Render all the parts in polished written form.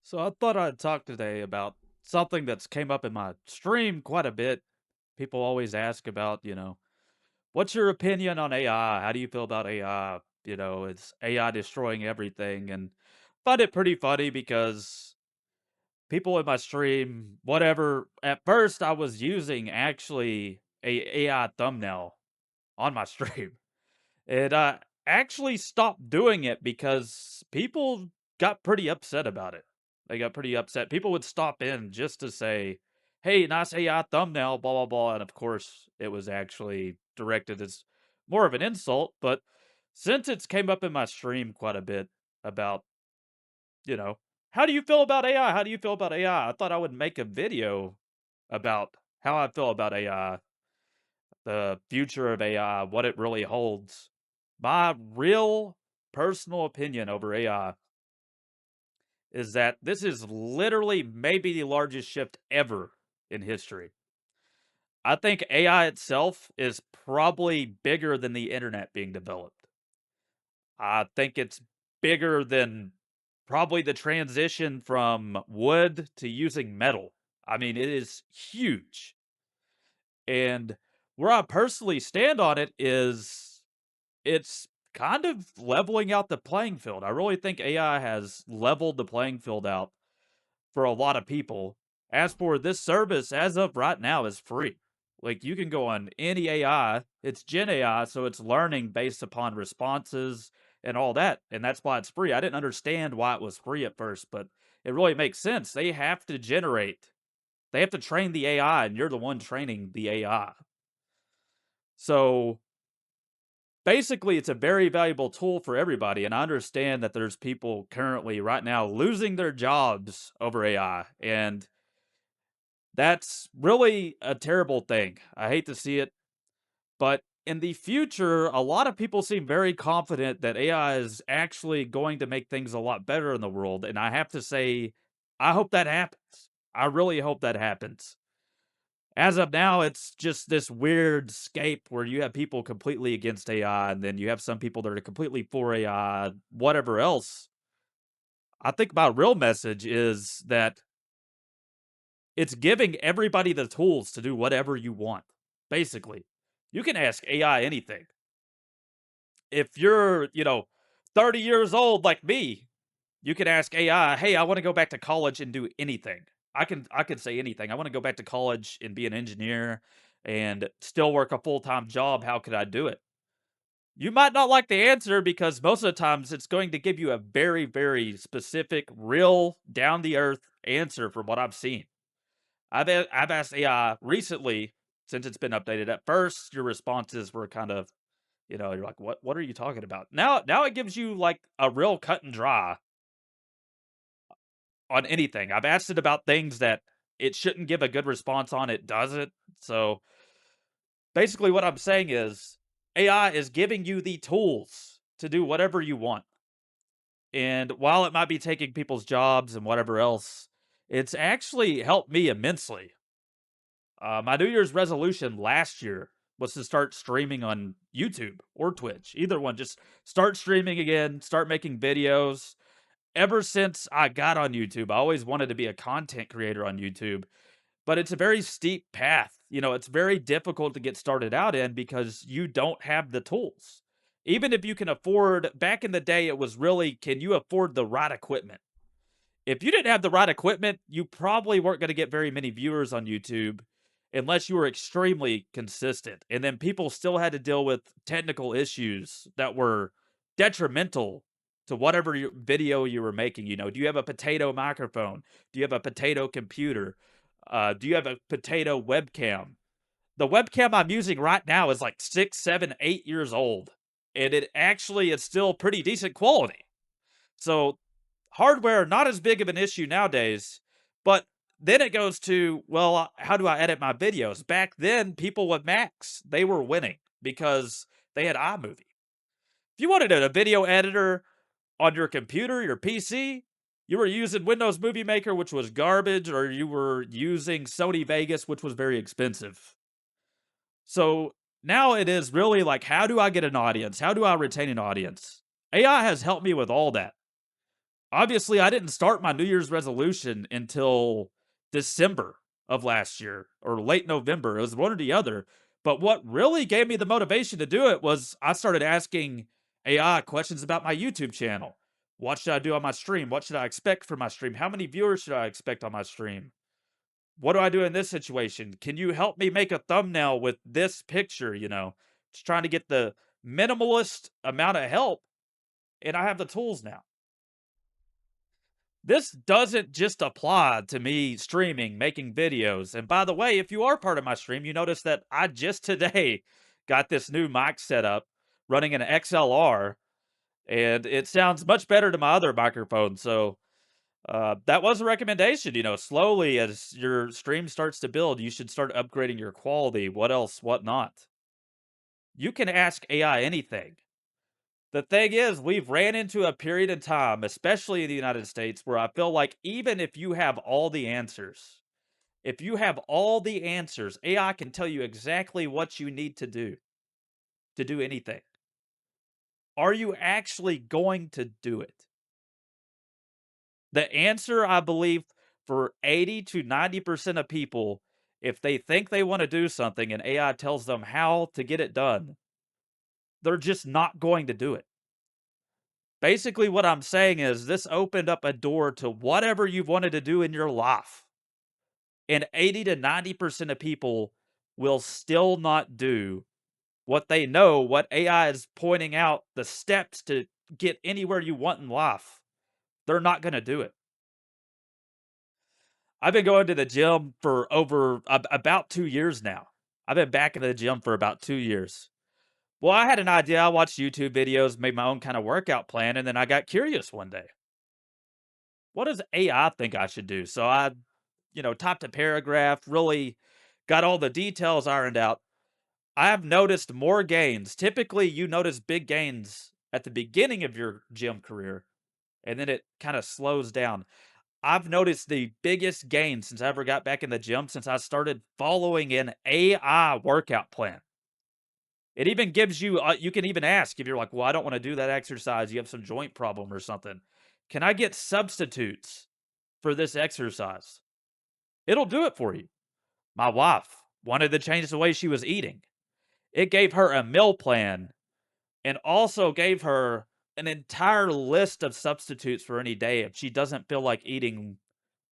So I thought I'd talk today about something that's came up in my stream quite a bit. People always ask about, what's your opinion on AI? How do you feel about AI? Is AI destroying everything? And find it pretty funny because people in my stream, whatever, at first I was using actually a AI thumbnail on my stream. And I actually stopped doing it because people got pretty upset about it. They got pretty upset. People would stop in just to say, "Hey, nice AI thumbnail," blah blah blah, and of course, it was actually directed as more of an insult. But since it's came up in my stream quite a bit about, you know, how do you feel about AI? How do you feel about AI? I thought I would make a video about how I feel about AI, the future of AI, what it really holds. My real personal opinion over AI is that this is literally maybe the largest shift ever in history. I think AI itself is probably bigger than the internet being developed. I think it's bigger than probably the transition from wood to using metal. I mean, it is huge. And where I personally stand on it is it's kind of leveling out the playing field. I really think AI has leveled the playing field out for a lot of people. As for this service, as of right now, is free. Like you can go on any AI. It's Gen AI, so it's learning based upon responses and all that, and that's why it's free. I didn't understand why it was free at first, but it really makes sense. They have to generate. They have to train the AI, and you're the one training the AI. So basically, it's a very valuable tool for everybody, and I understand that there's people currently right now losing their jobs over AI, and that's really a terrible thing. I hate to see it, but in the future, a lot of people seem very confident that AI is actually going to make things a lot better in the world, and I have to say, I hope that happens. I really hope that happens. As of now, it's just this weird scape where you have people completely against AI, and then you have some people that are completely for AI, whatever else. I think my real message is that it's giving everybody the tools to do whatever you want. Basically, you can ask AI anything. If you're, 30 years old like me, you can ask AI, "Hey, I want to go back to college and do anything." I can say anything. I want to go back to college and be an engineer and still work a full-time job. How could I do it? You might not like the answer because most of the times it's going to give you a very, very specific, real, down the earth answer from what I've seen. I've asked AI recently since it's been updated. At first, your responses were kind of, you're like, what are you talking about? Now it gives you like a real cut and dry on anything. I've asked it about things that it shouldn't give a good response on, it doesn't. So basically what I'm saying is AI is giving you the tools to do whatever you want. And while it might be taking people's jobs and whatever else, it's actually helped me immensely. My New Year's resolution last year was to start streaming on YouTube or Twitch, either one. Just start streaming again, start making videos. Ever since I got on YouTube, I always wanted to be a content creator on YouTube, but it's a very steep path. It's very difficult to get started out in because you don't have the tools. Even if you can afford, back in the day, it was really, can you afford the right equipment? If you didn't have the right equipment, you probably weren't going to get very many viewers on YouTube unless you were extremely consistent. And then people still had to deal with technical issues that were detrimental to whatever video you were making. Do you have a potato microphone? Do you have a potato computer? Do you have a potato webcam? The webcam I'm using right now is like 6, 7, 8 years old, and it actually is still pretty decent quality. So hardware not as big of an issue nowadays, but then it goes to, well, how do I edit my videos? Back then, people with Macs, they were winning because they had iMovie. If you wanted a video editor on your computer, your PC, you were using Windows Movie Maker, which was garbage, or you were using Sony Vegas, which was very expensive. So now it is really like, how do I get an audience? How do I retain an audience? AI has helped me with all that. Obviously, I didn't start my New Year's resolution until December of last year or late November. It was one or the other. But what really gave me the motivation to do it was I started asking AI questions about my YouTube channel. What should I do on my stream? What should I expect from my stream? How many viewers should I expect on my stream? What do I do in this situation? Can you help me make a thumbnail with this picture? Just trying to get the minimalist amount of help. And I have the tools now. This doesn't just apply to me streaming, making videos. And by the way, if you are part of my stream, you notice that I just today got this new mic set up running an XLR, and it sounds much better to my other microphone. So that was a recommendation. Slowly as your stream starts to build, you should start upgrading your quality. What else? What not? You can ask AI anything. The thing is, we've ran into a period of time, especially in the United States, where I feel like even if you have all the answers, if you have all the answers, AI can tell you exactly what you need to do anything. Are you actually going to do it? The answer, I believe, for 80 to 90% of people, if they think they want to do something and AI tells them how to get it done, they're just not going to do it. Basically, what I'm saying is this opened up a door to whatever you've wanted to do in your life. And 80 to 90% of people will still not do what they know, what AI is pointing out the steps to get anywhere you want in life. They're not going to do it. I've been going to the gym for over about 2 years now. I've been back in the gym for about 2 years. Well, I had an idea. I watched YouTube videos, made my own kind of workout plan, and then I got curious one day. What does AI think I should do? So I, typed a paragraph, really got all the details ironed out. I have noticed more gains. Typically, you notice big gains at the beginning of your gym career, and then it kind of slows down. I've noticed the biggest gain since I ever got back in the gym since I started following an AI workout plan. It even gives you, you can even ask if you're like, well, I don't want to do that exercise. You have some joint problem or something. Can I get substitutes for this exercise? It'll do it for you. My wife wanted to change the way she was eating. It gave her a meal plan and also gave her an entire list of substitutes for any day if she doesn't feel like eating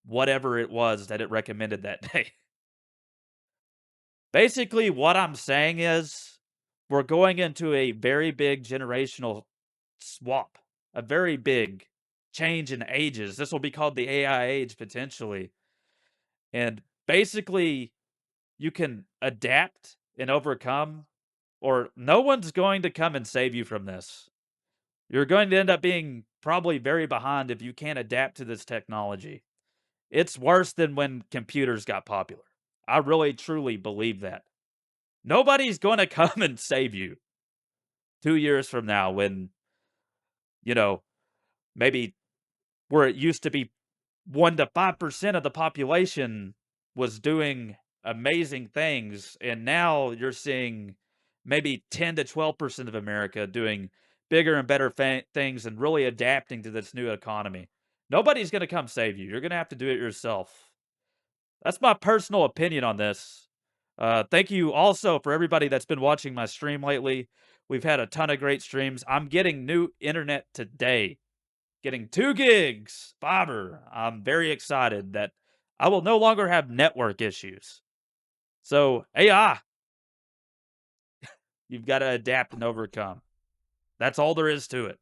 whatever it was that it recommended that day. Basically, what I'm saying is we're going into a very big generational swap, a very big change in ages. This will be called the AI age potentially. And basically, you can adapt and overcome, or no one's going to come and save you from this. You're going to end up being probably very behind if you can't adapt to this technology. It's worse than when computers got popular. I really truly believe that. Nobody's going to come and save you 2 years from now when, you know, maybe where it used to be 1 to 5% of the population was doing amazing things, and now you're seeing maybe 10 to 12% of America doing bigger and better things and really adapting to this new economy. Nobody's going to come save you. You're going to have to do it yourself. That's my personal opinion on this. Thank you also for everybody that's been watching my stream lately. We've had a ton of great streams. I'm getting new internet today. Getting 2 gigs fiber. I'm very excited that I will no longer have network issues. So, AI, you've got to adapt and overcome. That's all there is to it.